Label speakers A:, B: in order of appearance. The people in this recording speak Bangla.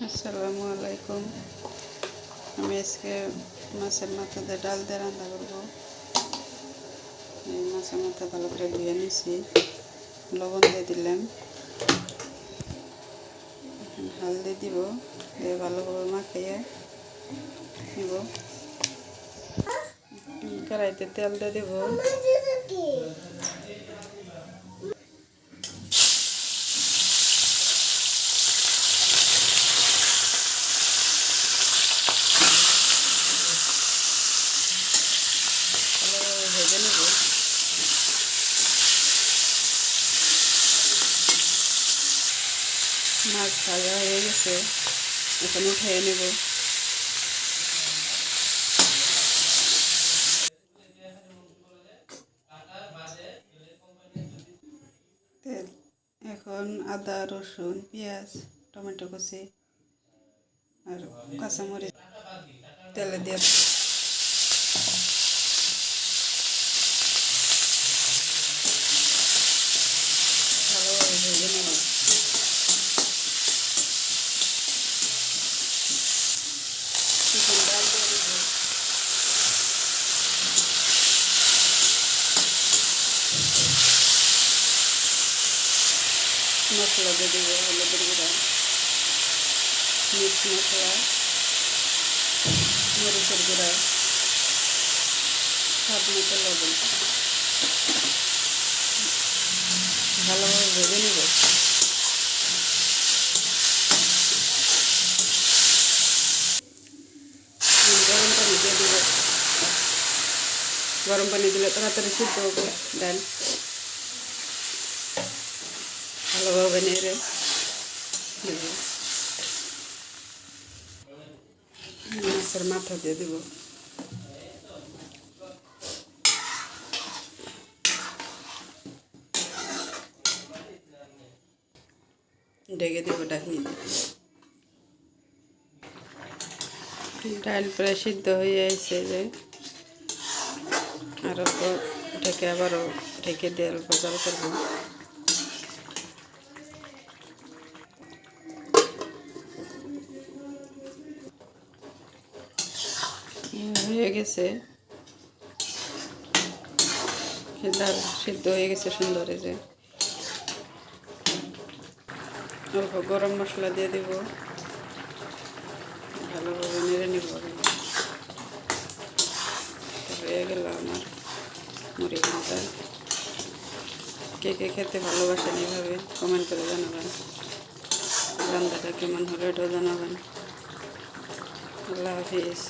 A: আসসালামু আলাইকুম। আমি আজকে মাছের মাথা দিয়ে ডাল দিয়ে রান্না করবো। এই মাছের মাথা ভালো করে ধুয়ে নিয়েছি, লবণ দিয়ে দিলাম, হালদি দিব, দিয়ে ভালোভাবে মাখিয়ে নিব। কড়াইতে তেল দিয়ে দেব, ভালোভাবে ভেজে নেব। মাছ ভাজা হয়ে গেছে, এখন উঠিয়ে নেব। তেল এখন আদা, রসুন, পেঁয়াজ, টমেটো কুচি আর কাঁচামরিচ তেলে দিয়ে ভালোভাবে ভেজে নেব। চিকেন ডাল দিয়ে দেব, মশলা দিয়ে দেব, হলুদের গুঁড়া, মিক্স মশলা, মরিচের গুঁড়া, স্বাদ মতো লবণ। ভালোভাবে ভেজে নেব। গরম পানি দিয়ে দেব, গরম পানি দিলে তাড়াতাড়ি সিদ্ধ হবে ডাল। ভালোভাবে নেড়ে দেব, মাছের মাথা দিয়ে দেব, ঢেকে দেব ঢাকনি। ডাল প্রায় সিদ্ধ হয়ে আসছে, যে আর অল্প ঢেকে আবারও ঢেকে দিয়ে অল্প জল করবো। হয়ে গেছে, ডাল সিদ্ধ হয়ে গেছে সুন্দর। যে অল্প গরম মশলা দিয়ে দেব, ভালোভাবে নেড়ে নিব। হয়ে গেল আমার মুড়ি ঘন্টা। কে কে খেতে ভালোবাসেন এইভাবে কমেন্ট করে জানাবেন। রান্নাটা কেমন হলো এটাও জানাবেন। আল্লাহ হাফিজ।